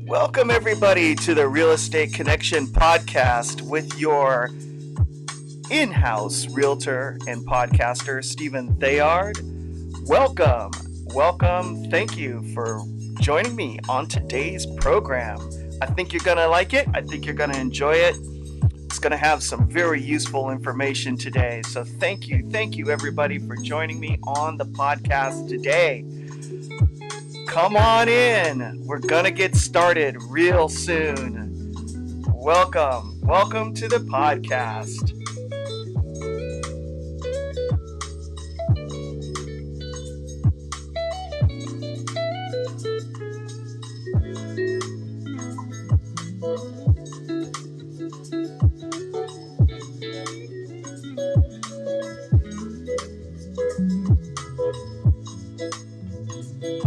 Welcome, everybody, to the Real Estate Connection podcast with your in-house realtor and podcaster, Stephen Theard. Welcome. Thank you for joining me on today's program. I think you're going to like it. I think you're going to enjoy it. It's going to have some very useful information today. So thank you, everybody, for joining me on the podcast today. Come on in. We're going to get started real soon. Welcome to the podcast.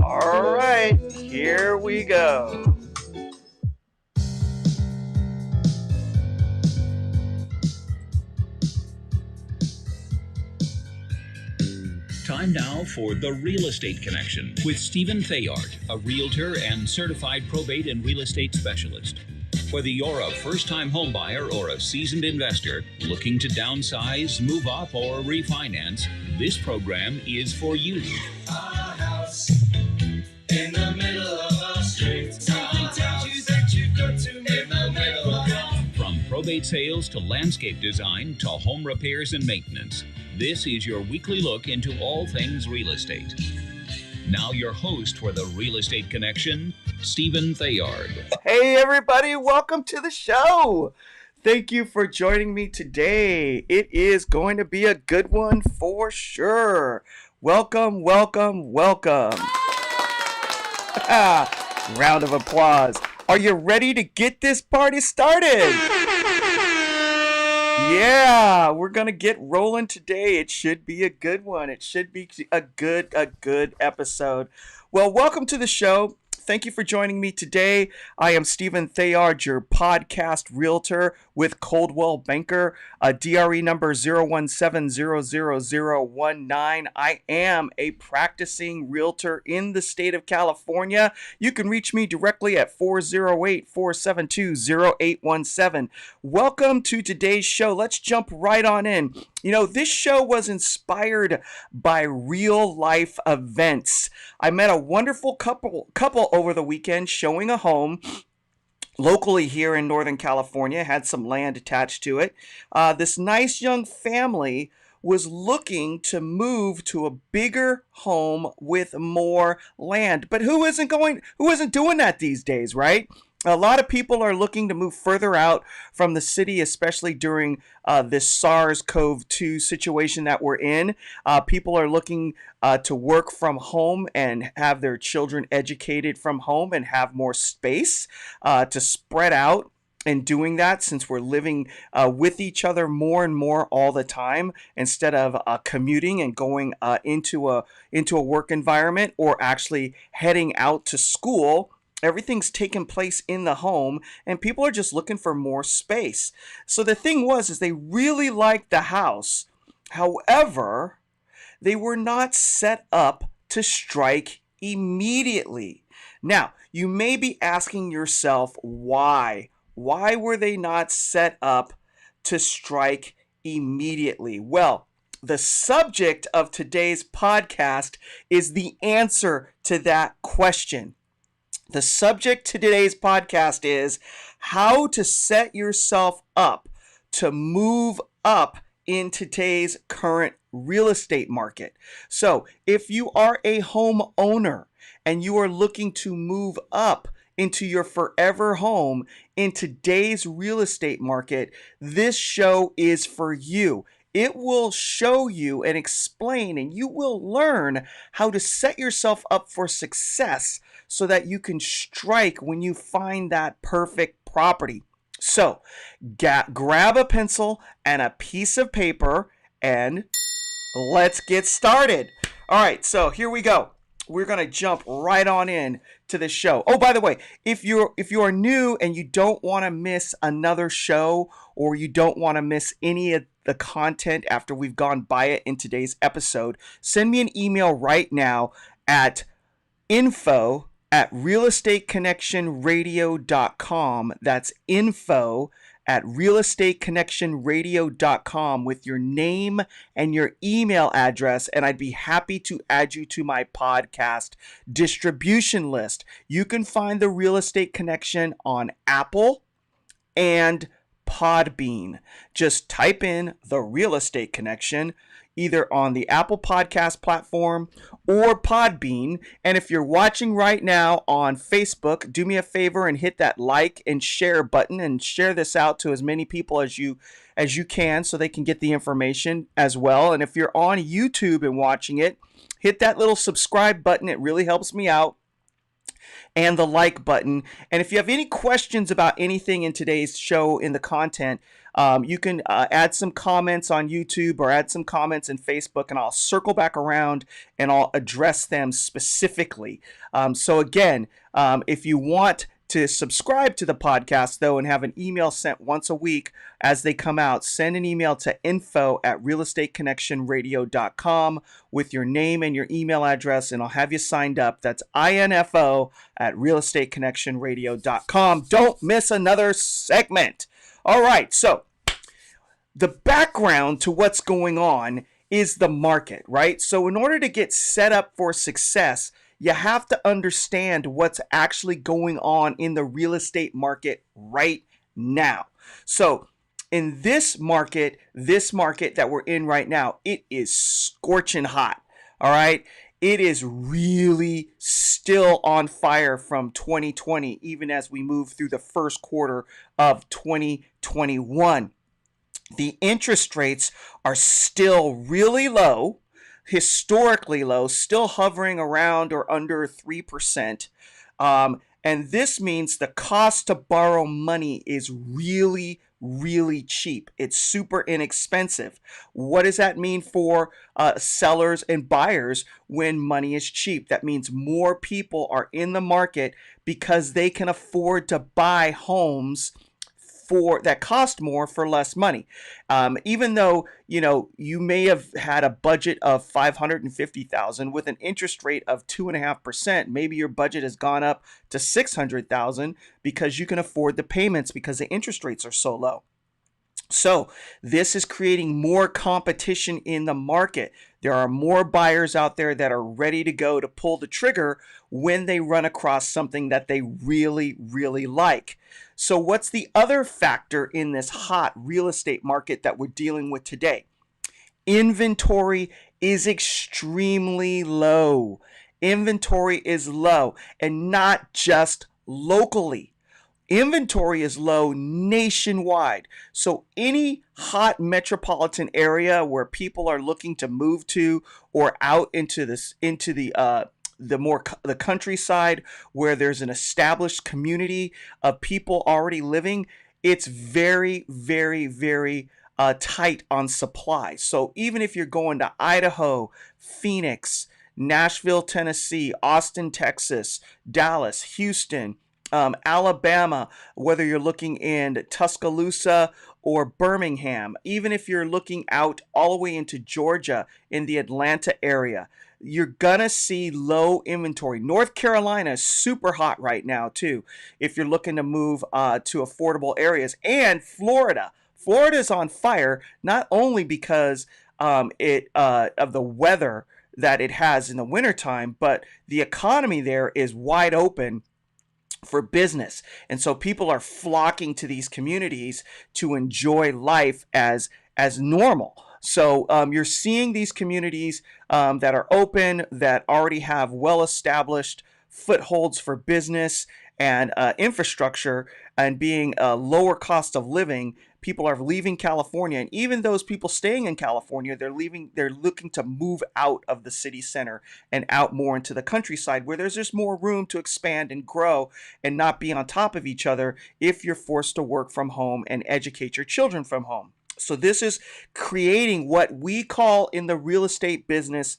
All right, here we go. Time now for The Real Estate Connection with Stephen Theard, a realtor and certified probate and real estate specialist. Whether you're a first-time homebuyer or a seasoned investor looking to downsize, move up, or refinance, this program is for you. A house in the middle of a street. Something tells you that you've got to make the middle. From probate sales to landscape design to home repairs and maintenance, this is your weekly look into all things real estate. Now your host for the Real Estate Connection, Stephen Theard. Hey, everybody, welcome to the show. Thank you for joining me today. It is going to be a good one for sure. Welcome. Round of applause. Are you ready to get this party started? Yeah, we're going to get rolling today. It should be a good one. It should be a good episode. Well, welcome to the show. Thank you for joining me today. I am Stephen Theard, your podcast realtor with Coldwell Banker, DRE number 0170019. I am a practicing realtor in the state of California. You can reach me directly at 408-472-0817. Welcome to today's show. Let's jump right on in. You know, this show was inspired by real life events. I met a wonderful couple over the weekend showing a home locally here in Northern California, had some land attached to it. This nice young family was looking to move to a bigger home with more land. But who isn't doing that these days, right? A lot of people are looking to move further out from the city, especially during this SARS-CoV-2 situation that we're in. People are looking to work from home and have their children educated from home and have more space to spread out. And doing that, since we're living with each other more and more all the time, instead of commuting and going into a work environment or actually heading out to school, everything's taking place in the home, and people are just looking for more space. So the thing is they really liked the house. However, they were not set up to strike immediately. Now, you may be asking yourself why. Why were they not set up to strike immediately? Well, the subject of today's podcast is the answer to that question. The subject to today's podcast is how to set yourself up to move up in today's current real estate market. So if you are a homeowner and you are looking to move up into your forever home in today's real estate market, this show is for you. It will show you and explain, and you will learn how to set yourself up for success so that you can strike when you find that perfect property. So grab a pencil and a piece of paper and let's get started. All right, so here we go. We're going to jump right on in to the show. Oh, by the way, if you are new and you don't want to miss another show, or you don't want to miss any of the content after we've gone by it in today's episode, send me an email right now at info at realestateconnectionradio.com. That's info at realestateconnectionradio.com with your name and your email address, and I'd be happy to add you to my podcast distribution list. You can find the Real Estate Connection on Apple and Podbean. Just type in the Real Estate Connection either on the Apple Podcast platform or Podbean. And if you're watching right now on Facebook, do me a favor and hit that like and share button and share this out to as many people as you can so they can get the information as well. And if you're on YouTube and watching it, hit that little subscribe button. It really helps me out. And the like button. And if you have any questions about anything in today's show, in the content, you can add some comments on YouTube or add some comments in Facebook, and I'll circle back around and I'll address them specifically. So again, if you want to subscribe to the podcast, though, and have an email sent once a week as they come out, send an email to info@realestateconnectionradio.com with your name and your email address, and I'll have you signed up. That's info@realestateconnectionradio.com. Don't miss another segment. All right, so the background to what's going on is the market, right? So in order to get set up for success, you have to understand what's actually going on in the real estate market right now. So in this market that we're in right now, it is scorching hot. All right. It is really still on fire from 2020, even as we move through the first quarter of 2021. The interest rates are still really low, historically low, still hovering around or under 3%. And this means the cost to borrow money is really, really cheap. It's super inexpensive. What does that mean for sellers and buyers when money is cheap? That means more people are in the market because they can afford to buy homes that cost more for less money. Even though, you may have had a budget of $550,000 with an interest rate of 2.5%, maybe your budget has gone up to $600,000 because you can afford the payments because the interest rates are so low. So this is creating more competition in the market. There are more buyers out there that are ready to go to pull the trigger when they run across something that they really, really like. So what's the other factor in this hot real estate market that we're dealing with today? Inventory is extremely low. Inventory is low, and not just locally. Inventory is low nationwide. So any hot metropolitan area where people are looking to move to or out into the countryside where there's an established community of people already living, it's very, very, very tight on supply. So even if you're going to Idaho, Phoenix, Nashville, Tennessee, Austin, Texas, Dallas, Houston, Alabama, whether you're looking in Tuscaloosa or Birmingham, even if you're looking out all the way into Georgia in the Atlanta area, you're gonna see low inventory. North Carolina is super hot right now too, if you're looking to move to affordable areas. And Florida is on fire, not only because of the weather that it has in the wintertime, but the economy there is wide open for business. And so people are flocking to these communities to enjoy life as normal. So you're seeing these communities that are open, that already have well-established footholds for business and infrastructure, and being a lower cost of living. People are leaving California, and even those people staying in California, they're looking to move out of the city center and out more into the countryside where there's just more room to expand and grow and not be on top of each other if you're forced to work from home and educate your children from home. So this is creating what we call in the real estate business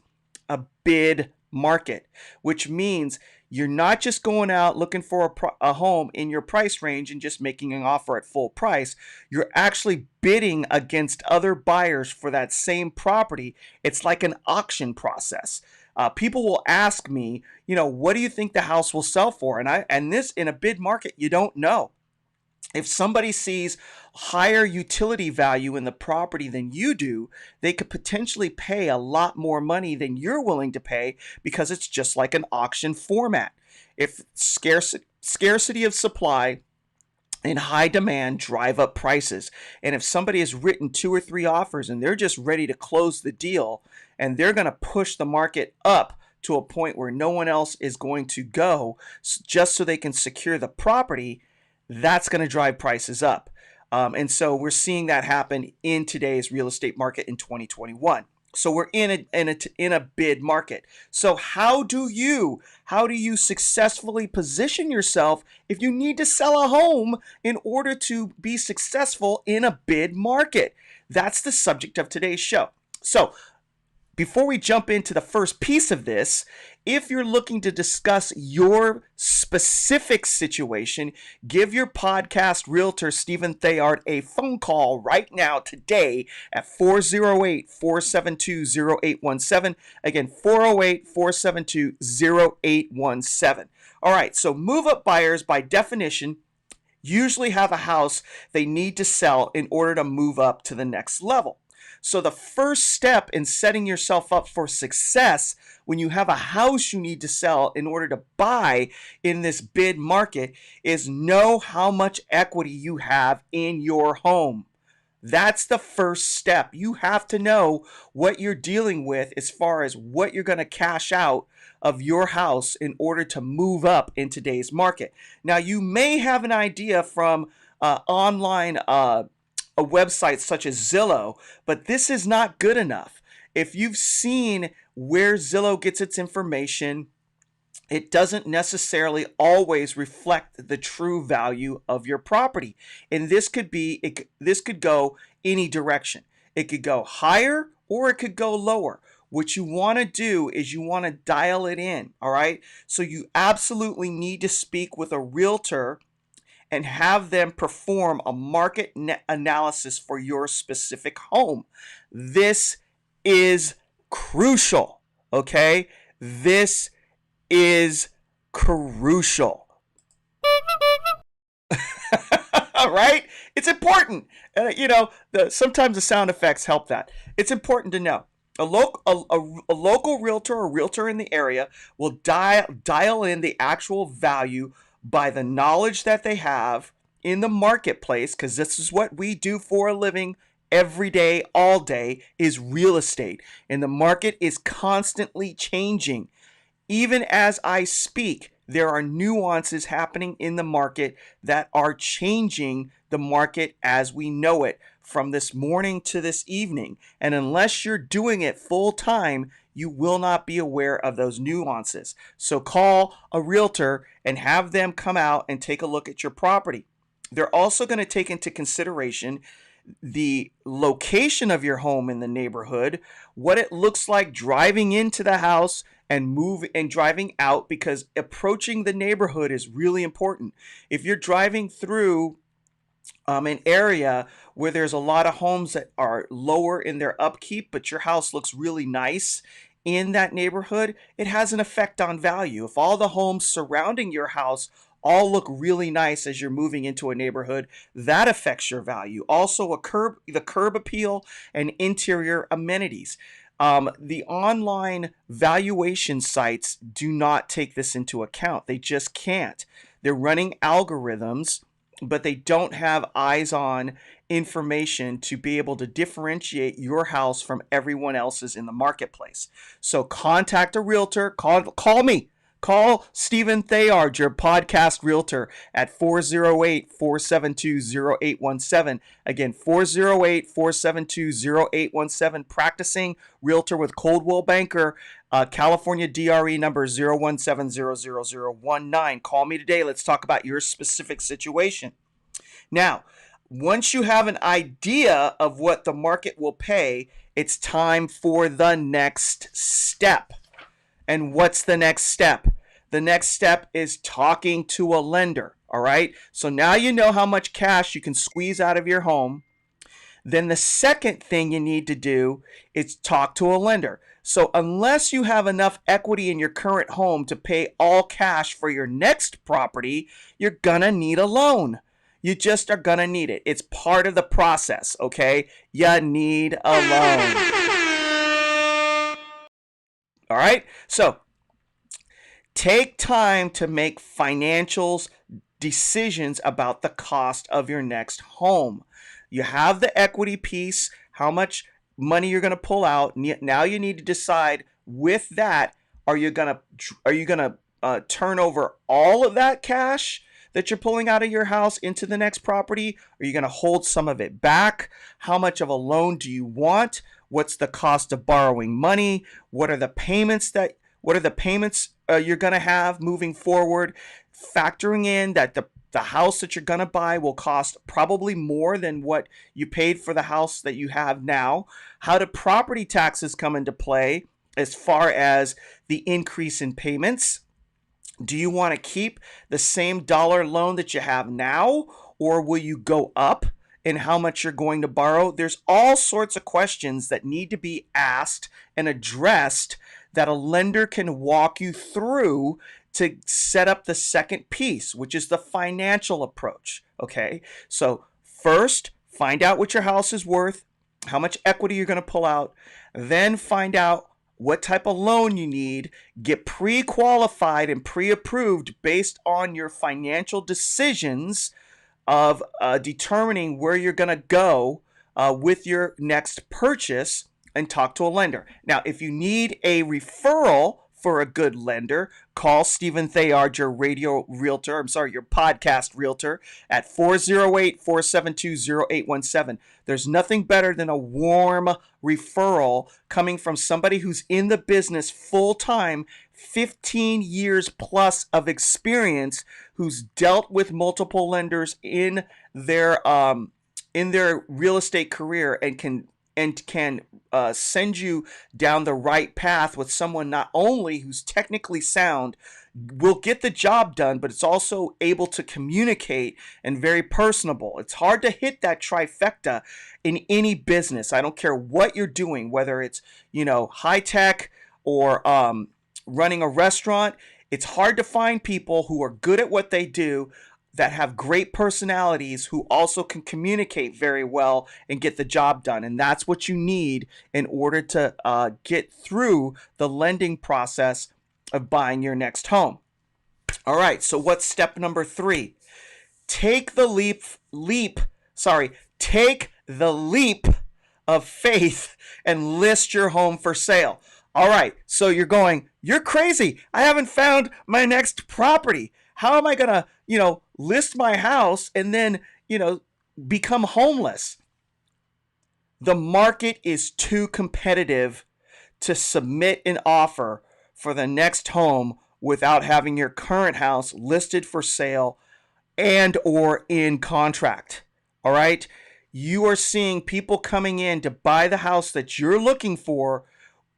a bid market, which means you're not just going out looking for a home in your price range and just making an offer at full price. You're actually bidding against other buyers for that same property. It's like an auction process. People will ask me, what do you think the house will sell for? And this in a bid market, you don't know. If somebody sees higher utility value in the property than you do, they could potentially pay a lot more money than you're willing to pay because it's just like an auction format. If scarcity of supply and high demand drive up prices. And if somebody has written 2 or 3 offers and they're just ready to close the deal and they're going to push the market up to a point where no one else is going to go just so they can secure the property, that's going to drive prices up. And so we're seeing that happen in today's real estate market in 2021. So we're in a bid market. So how do you successfully position yourself if you need to sell a home in order to be successful in a bid market? That's the subject of today's show. So before we jump into the first piece of this, if you're looking to discuss your specific situation, give your podcast realtor, Stephen Theard, a phone call right now today at 408-472-0817. Again, 408-472-0817. All right, so move-up buyers, by definition, usually have a house they need to sell in order to move up to the next level. So the first step in setting yourself up for success when you have a house you need to sell in order to buy in this bid market is know how much equity you have in your home. That's the first step. You have to know what you're dealing with as far as what you're going to cash out of your house in order to move up in today's market. Now, you may have an idea from online a website such as Zillow, but this is not good enough. If you've seen where Zillow gets its information, it doesn't necessarily always reflect the true value of your property. And this could go any direction. It could go higher or it could go lower. What you want to do is you want to dial it in, all right? So you absolutely need to speak with a realtor and have them perform a market analysis for your specific home. This is crucial, okay? This is crucial. Right? It's important. Sometimes the sound effects help that. It's important to know. A local realtor or realtor in the area will dial in the actual value by the knowledge that they have in the marketplace, because this is what we do for a living every day, all day, is real estate. And the market is constantly changing. Even as I speak, there are nuances happening in the market that are changing the market as we know it from this morning to this evening. And unless you're doing it full time, you will not be aware of those nuances. So call a realtor and have them come out and take a look at your property. They're also going to take into consideration the location of your home in the neighborhood, what it looks like driving into the house and driving out, because approaching the neighborhood is really important. If you're driving through an area where there's a lot of homes that are lower in their upkeep, but your house looks really nice in that neighborhood, it has an effect on value. If all the homes surrounding your house all look really nice as you're moving into a neighborhood, that affects your value. Also, the curb appeal and interior amenities. The online valuation sites do not take this into account. They just can't. They're running algorithms, but they don't have eyes-on information to be able to differentiate your house from everyone else's in the marketplace. So contact a realtor. Call me. Call Stephen Theard, your podcast realtor, at 408-472-0817. Again, 408-472-0817. Practicing realtor with Coldwell Banker, California DRE number 017000019. Call me today. Let's talk about your specific situation. Now, once you have an idea of what the market will pay, it's time for the next step. And what's the next step? The next step is talking to a lender, all right? So now you know how much cash you can squeeze out of your home. Then the second thing you need to do is talk to a lender. So unless you have enough equity in your current home to pay all cash for your next property, you're gonna need a loan. You just are gonna need it. It's part of the process, okay? You need a loan. All right? So take time to make financials decisions about the cost of your next home. You have the equity piece, how much money you're going to pull out. Now you need to decide with that, are you going to turn over all of that cash that you're pulling out of your house into the next property? Are you going to hold some of it back? How much of a loan do you want? What's the cost of borrowing money? What are the payments you're going to have moving forward? Factoring in that the house that you're going to buy will cost probably more than what you paid for the house that you have now. How do property taxes come into play as far as the increase in payments? Do you want to keep the same dollar loan that you have now, or will you go up in how much you're going to borrow? There's all sorts of questions that need to be asked and addressed that a lender can walk you through to set up the second piece, which is the financial approach. Okay, so first, find out what your house is worth, how much equity you're going to pull out, then find out what type of loan you need, get pre-qualified and pre-approved based on your financial decisions of determining where you're going to go with your next purchase, and talk to a lender. Now, if you need a referral for a good lender, call Stephen Theard, your your podcast realtor, at 408-472-0817. There's nothing better than a warm referral coming from somebody who's in the business full time, 15 years plus of experience, who's dealt with multiple lenders in their real estate career and can send you down the right path with someone not only who's technically sound, will get the job done, but it's also able to communicate and very personable. It's hard to hit that trifecta in any business. I don't care what you're doing, whether it's, high tech or running a restaurant. It's hard to find people who are good at what they do, that have great personalities, who also can communicate very well and get the job done. And that's what you need in order to get through the lending process of buying your next home. All right, so what's step number 3? Take the leap of faith and list your home for sale. All right, so you're crazy. I haven't found my next property. How am I going to, list my house and then, become homeless? The market is too competitive to submit an offer for the next home without having your current house listed for sale and or in contract. All right? You are seeing people coming in to buy the house that you're looking for,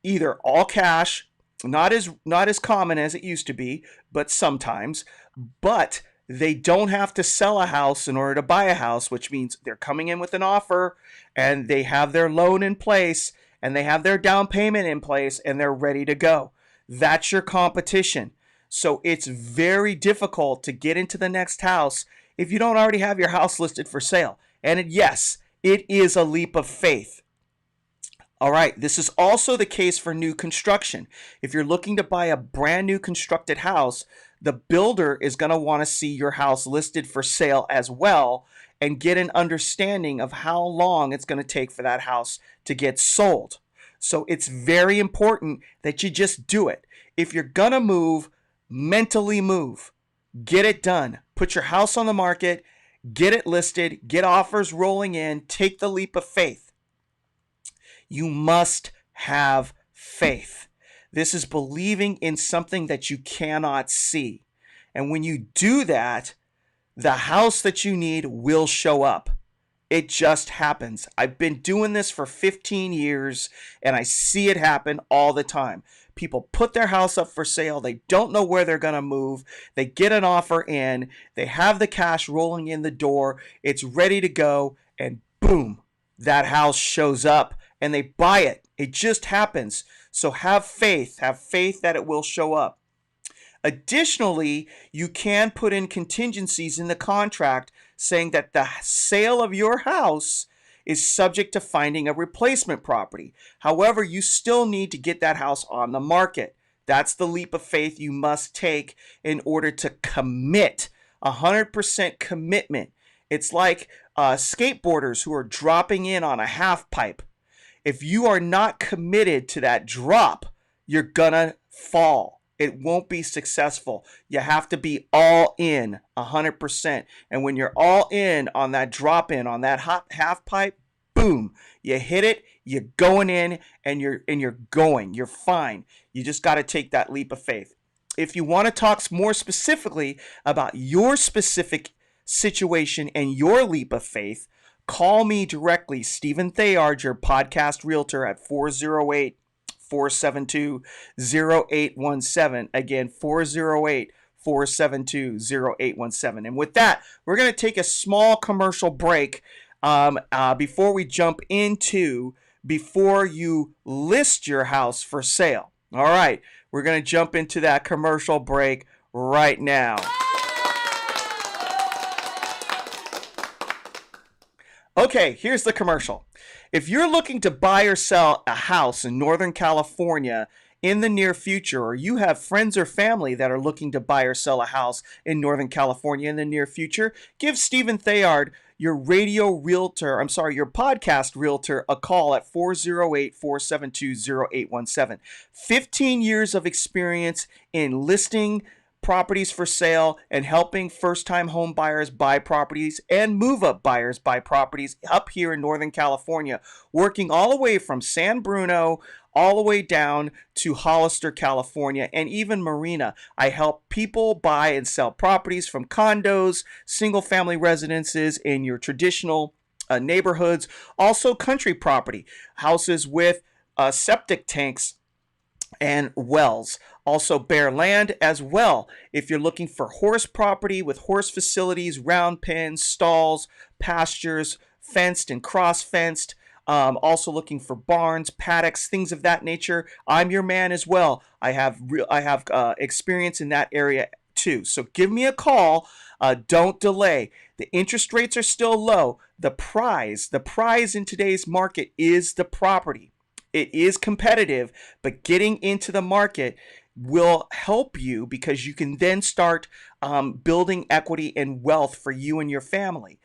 either all cash, not as common as it used to be, but sometimes, but they don't have to sell a house in order to buy a house, which means they're coming in with an offer and they have their loan in place and they have their down payment in place and they're ready to go. That's your competition. So it's very difficult to get into the next house if you don't already have your house listed for sale. And yes, it is a leap of faith. All right, this is also the case for new construction. If you're looking to buy a brand new constructed house, the builder is going to want to see your house listed for sale as well and get an understanding of how long it's going to take for that house to get sold. So it's very important that you just do it. If you're going to move, mentally move. Get it done. Put your house on the market, get it listed, get offers rolling in, take the leap of faith. You must have faith. This is believing in something that you cannot see. And when you do that, the house that you need will show up. It just happens. I've been doing this for 15 years and I see it happen all the time. People put their house up for sale. They don't know where they're going to move. They get an offer in. They have the cash rolling in the door. It's ready to go. And boom, that house shows up and they buy it. It just happens. So have faith. Have faith that it will show up. Additionally, you can put in contingencies in the contract saying that the sale of your house is subject to finding a replacement property. However, you still need to get that house on the market. That's the leap of faith you must take in order to commit. 100% commitment. It's like skateboarders who are dropping in on a half pipe. If you are not committed to that drop, you're gonna fall. It won't be successful. You have to be all in 100%. And when you're all in on that drop in, on that half pipe, boom, you hit it, you're going in and you're going. You're fine. You just got to take that leap of faith. If you want to talk more specifically about your specific situation and your leap of faith, call me directly, Stephen Theard, your podcast realtor, at 408-472-0817. Again, 408-472-0817. And with that, we're going to take a small commercial break before we jump into before you list your house for sale. All right, we're going to jump into that commercial break right now. Okay, here's the commercial. If you're looking to buy or sell a house in Northern California in the near future, or you have friends or family that are looking to buy or sell a house in Northern California in the near future, give Stephen Theard, your podcast realtor, a call at 408-472-0817. 15 years of experience in listing properties for sale and helping first-time home buyers buy properties and move-up buyers buy properties up here in Northern California, working all the way from San Bruno all the way down to Hollister, California, and even Marina. I help people buy and sell properties from condos, single-family residences in your traditional neighborhoods, also country property, houses with septic tanks and wells, also bare land as well. If you're looking for horse property with horse facilities, round pens, stalls, pastures, fenced and cross-fenced, also looking for barns, paddocks, things of that nature, I'm your man as well. I have experience in that area too. So give me a call. Don't delay. The interest rates are still low. The prize in today's market is the property. It is competitive, but getting into the market will help you because you can then start building equity and wealth for you and your family.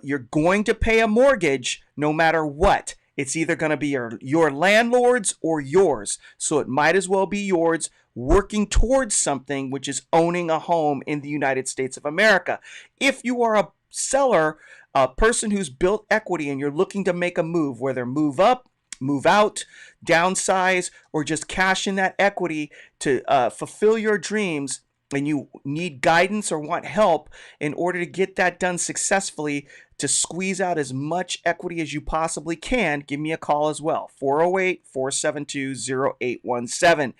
You're going to pay a mortgage no matter what. It's either going to be your landlord's or yours. So it might as well be yours, working towards something, which is owning a home in the United States of America. If you are a seller, a person who's built equity and you're looking to make a move, whether move up, move out, downsize, or just cash in that equity to fulfill your dreams, and you need guidance or want help in order to get that done successfully, to squeeze out as much equity as you possibly can, give me a call as well. 408-472-0817.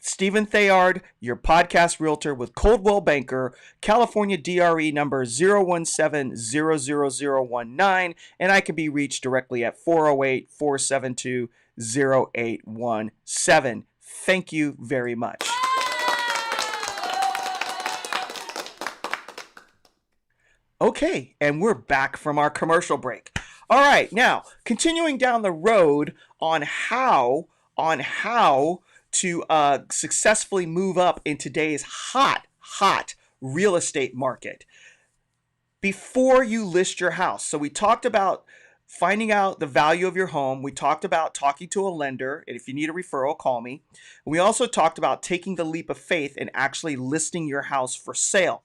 Stephen Theard, your podcast realtor with Coldwell Banker, California DRE number 017-00019, and I can be reached directly at 408-472-0817. Thank you very much. Okay, and we're back from our commercial break. All right, now continuing down the road on how to successfully move up in today's hot real estate market. Before you list your house, so we talked about finding out the value of your home. We talked about talking to a lender, and if you need a referral, call me. We also talked about taking the leap of faith and actually listing your house for sale.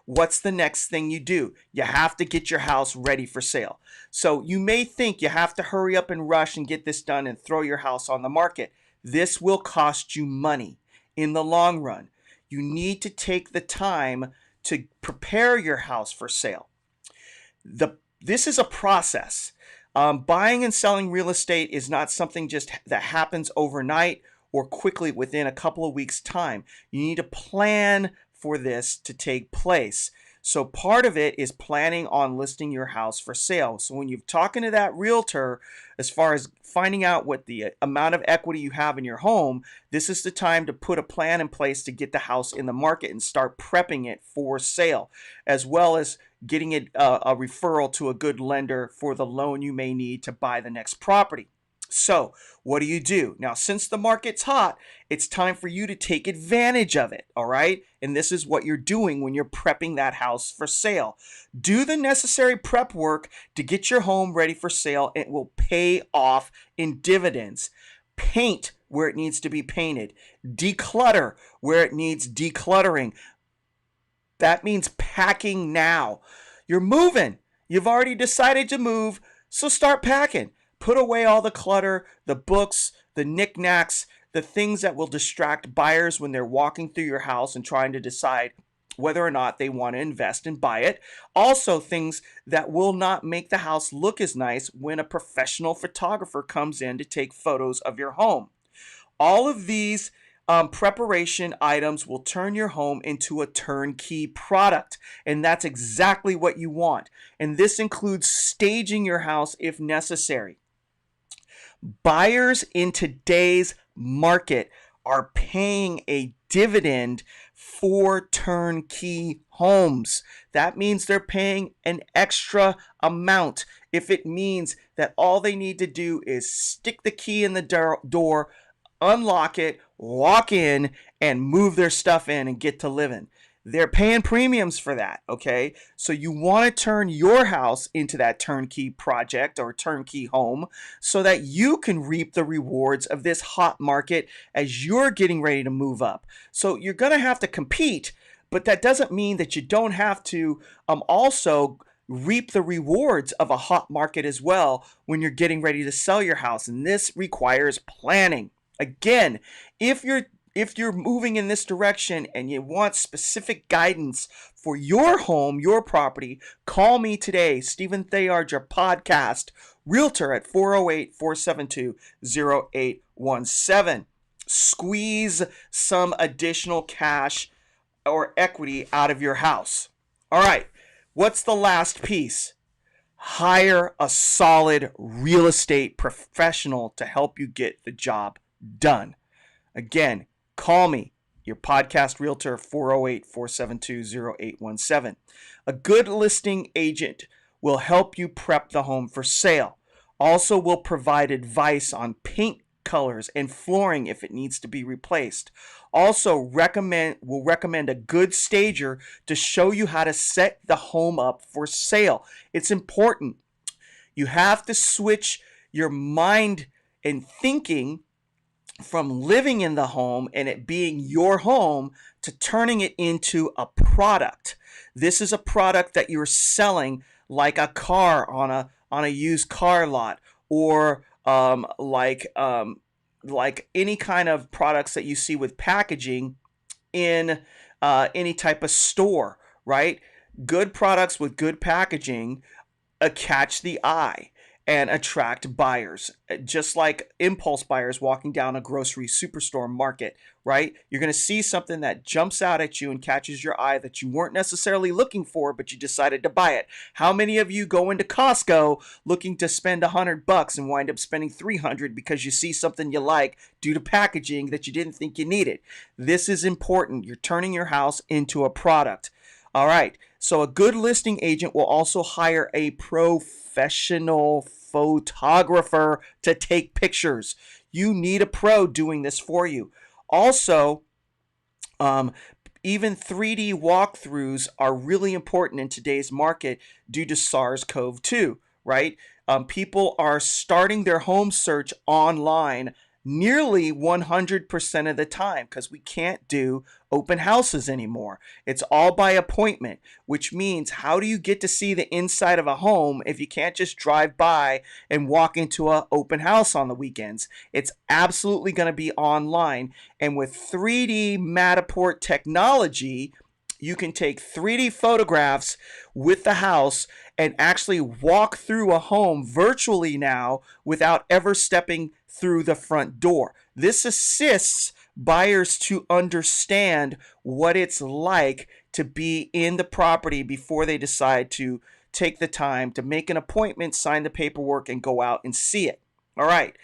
What's the next thing you do? You have to get your house ready for sale. So you may think you have to hurry up and rush and get this done and throw your house on the market. This will cost you money in the long run. You need to take the time to prepare your house for sale. This is a process. Buying and selling real estate is not something just that happens overnight or quickly within a couple of weeks' time. You need to plan for this to take place. So part of it is planning on listing your house for sale. So when you're talking to that realtor, as far as finding out what the amount of equity you have in your home, this is the time to put a plan in place to get the house in the market and start prepping it for sale, as well as getting it a referral to a good lender for the loan you may need to buy the next property. So what do? Now, since the market's hot, it's time for you to take advantage of it, all right? And this is what you're doing when you're prepping that house for sale. Do the necessary prep work to get your home ready for sale. It will pay off in dividends. Paint where it needs to be painted. Declutter where it needs decluttering. That means packing now. You're moving. You've already decided to move, so start packing. Put away all the clutter, the books, the knickknacks, the things that will distract buyers when they're walking through your house and trying to decide whether or not they want to invest and buy it. Also, things that will not make the house look as nice when a professional photographer comes in to take photos of your home. All of these preparation items will turn your home into a turnkey product, and that's exactly what you want. And this includes staging your house if necessary. Buyers in today's market are paying a dividend for turnkey homes. That means they're paying an extra amount. If it means that all they need to do is stick the key in the door, unlock it, walk in, and move their stuff in and get to living. They're paying premiums for that, okay? So you want to turn your house into that turnkey project or turnkey home so that you can reap the rewards of this hot market as you're getting ready to move up. So you're going to have to compete, but that doesn't mean that you don't have to also reap the rewards of a hot market as well when you're getting ready to sell your house. And this requires planning. Again, if you're moving in this direction and you want specific guidance for your home, your property, call me today, Stephen Theard, your podcast, Realtor at 408-472-0817. Squeeze some additional cash or equity out of your house. All right, what's the last piece? Hire a solid real estate professional to help you get the job done. Again, call me, your podcast realtor, 408-472-0817. A good listing agent will help you prep the home for sale. Also will provide advice on paint colors and flooring if it needs to be replaced. Also will recommend a good stager to show you how to set the home up for sale. It's important. You have to switch your mind and thinking from living in the home and it being your home to turning it into a product. This is a product that you're selling like a car on a used car lot, or like any kind of products that you see with packaging in any type of store, right? Good products with good packaging catch the eye and attract buyers, just like impulse buyers walking down a grocery superstore market, right? You're going to see something that jumps out at you and catches your eye that you weren't necessarily looking for, but you decided to buy it. How many of you go into Costco looking to spend $100 and wind up spending $300 because you see something you like due to packaging that you didn't think you needed? This is important. You're turning your house into a product. All right, so a good listing agent will also hire a professional photographer to take pictures. You need a pro doing this for you. Also, even 3D walkthroughs are really important in today's market due to SARS-CoV-2, right? People are starting their home search online nearly 100% of the time because we can't do open houses anymore. It's all by appointment, which means how do you get to see the inside of a home if you can't just drive by and walk into an open house on the weekends? It's absolutely going to be online. And with 3D Matterport technology, you can take 3D photographs with the house and actually walk through a home virtually now without ever stepping through the front door. This assists buyers to understand what it's like to be in the property before they decide to take the time to make an appointment, sign the paperwork, and go out and see it. All right.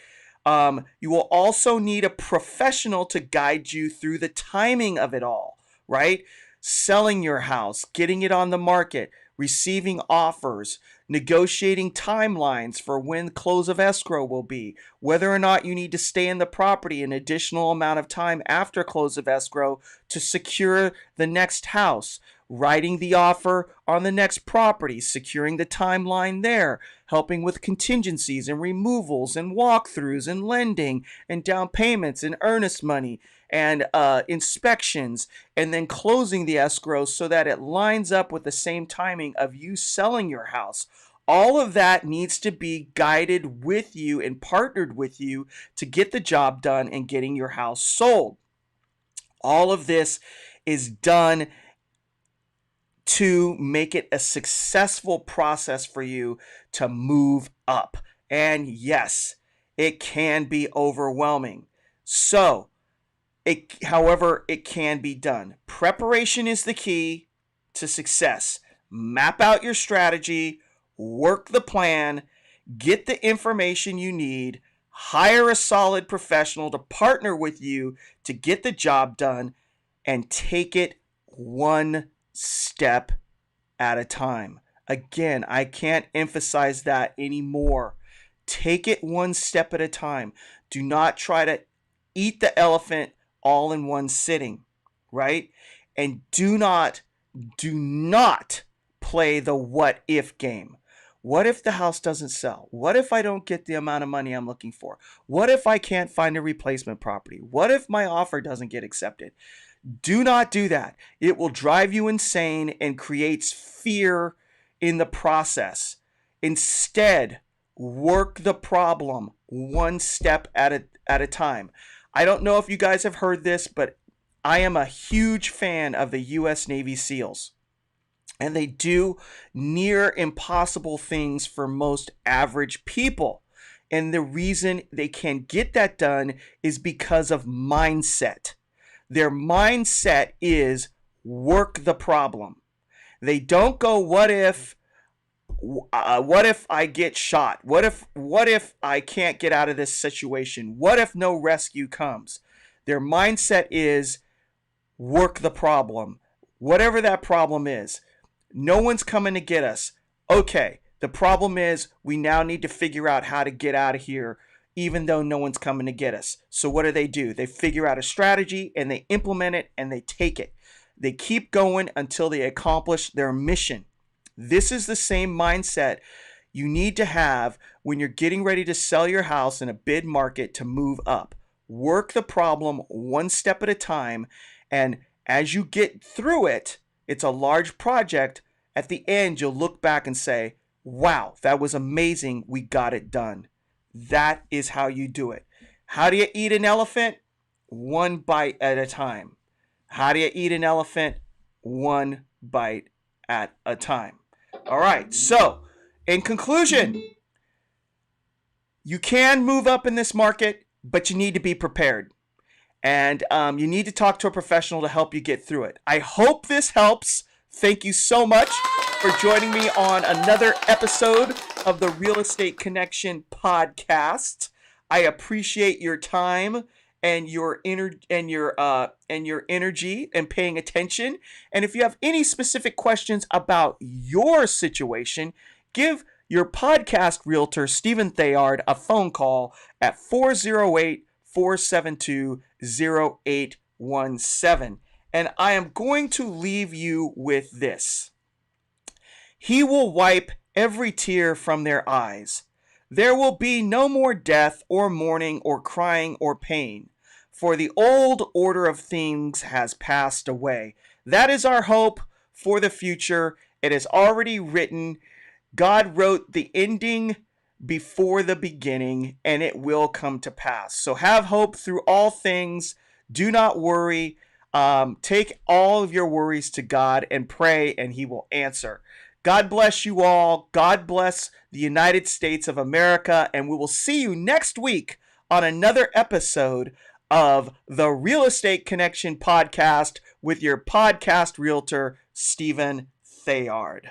You will also need a professional to guide you through the timing of it all, right? Selling your house, getting it on the market, receiving offers, negotiating timelines for when close of escrow will be, whether or not you need to stay in the property an additional amount of time after close of escrow to secure the next house, writing the offer on the next property, securing the timeline there, helping with contingencies and removals and walkthroughs and lending and down payments and earnest money and inspections, and then closing the escrow so that it lines up with the same timing of you selling your house. All of that needs to be guided with you and partnered with you to get the job done and getting your house sold. All of this is done to make it a successful process for you to move up. And yes, it can be overwhelming. So, however, it can be done. Preparation is the key to success. Map out your strategy, work the plan, get the information you need, hire a solid professional to partner with you to get the job done, and take it one step at a time. Again, I can't emphasize that anymore. Take it one step at a time. Do not try to eat the elephant all in one sitting, right? And do not play the what if game. What if the house doesn't sell? What if I don't get the amount of money I'm looking for? What if I can't find a replacement property? What if my offer doesn't get accepted? Do not do that. It will drive you insane and creates fear in the process. Instead, work the problem one step at a time. I don't know if you guys have heard this, but I am a huge fan of the U.S. Navy SEALs. And they do near impossible things for most average people. And the reason they can get that done is because of mindset. Their mindset is work the problem. They don't go, what if I get shot? What if I can't get out of this situation? What if no rescue comes? Their mindset is work the problem. Whatever that problem is. No one's coming to get us. Okay, the problem is we now need to figure out how to get out of here even though no one's coming to get us. So what do? They figure out a strategy and they implement it and they take it. They keep going until they accomplish their mission. This is the same mindset you need to have when you're getting ready to sell your house in a bid market to move up. Work the problem one step at a time, and as you get through it, it's a large project. At the end, you'll look back and say, wow, that was amazing. We got it done. That is how you do it. How do you eat an elephant? One bite at a time. How do you eat an elephant? One bite at a time. All right. So, in conclusion, you can move up in this market, but you need to be prepared. And you need to talk to a professional to help you get through it. I hope this helps. Thank you so much for joining me on another episode of the Real Estate Connection podcast. I appreciate your time and your energy and paying attention. And if you have any specific questions about your situation, give your podcast realtor, Stephen Theard, a phone call at 408-472-0817. And I am going to leave you with this. He will wipe every tear from their eyes. There will be no more death or mourning or crying or pain, for the old order of things has passed away. That is our hope for the future. It is already written. God wrote the ending before the beginning, and it will come to pass. So have hope through all things. Do not worry. Take all of your worries to God and pray, and He will answer. God bless you all. God bless the United States of America, and we will see you next week on another episode of the Real Estate Connection podcast with your podcast realtor, Stephen Theard.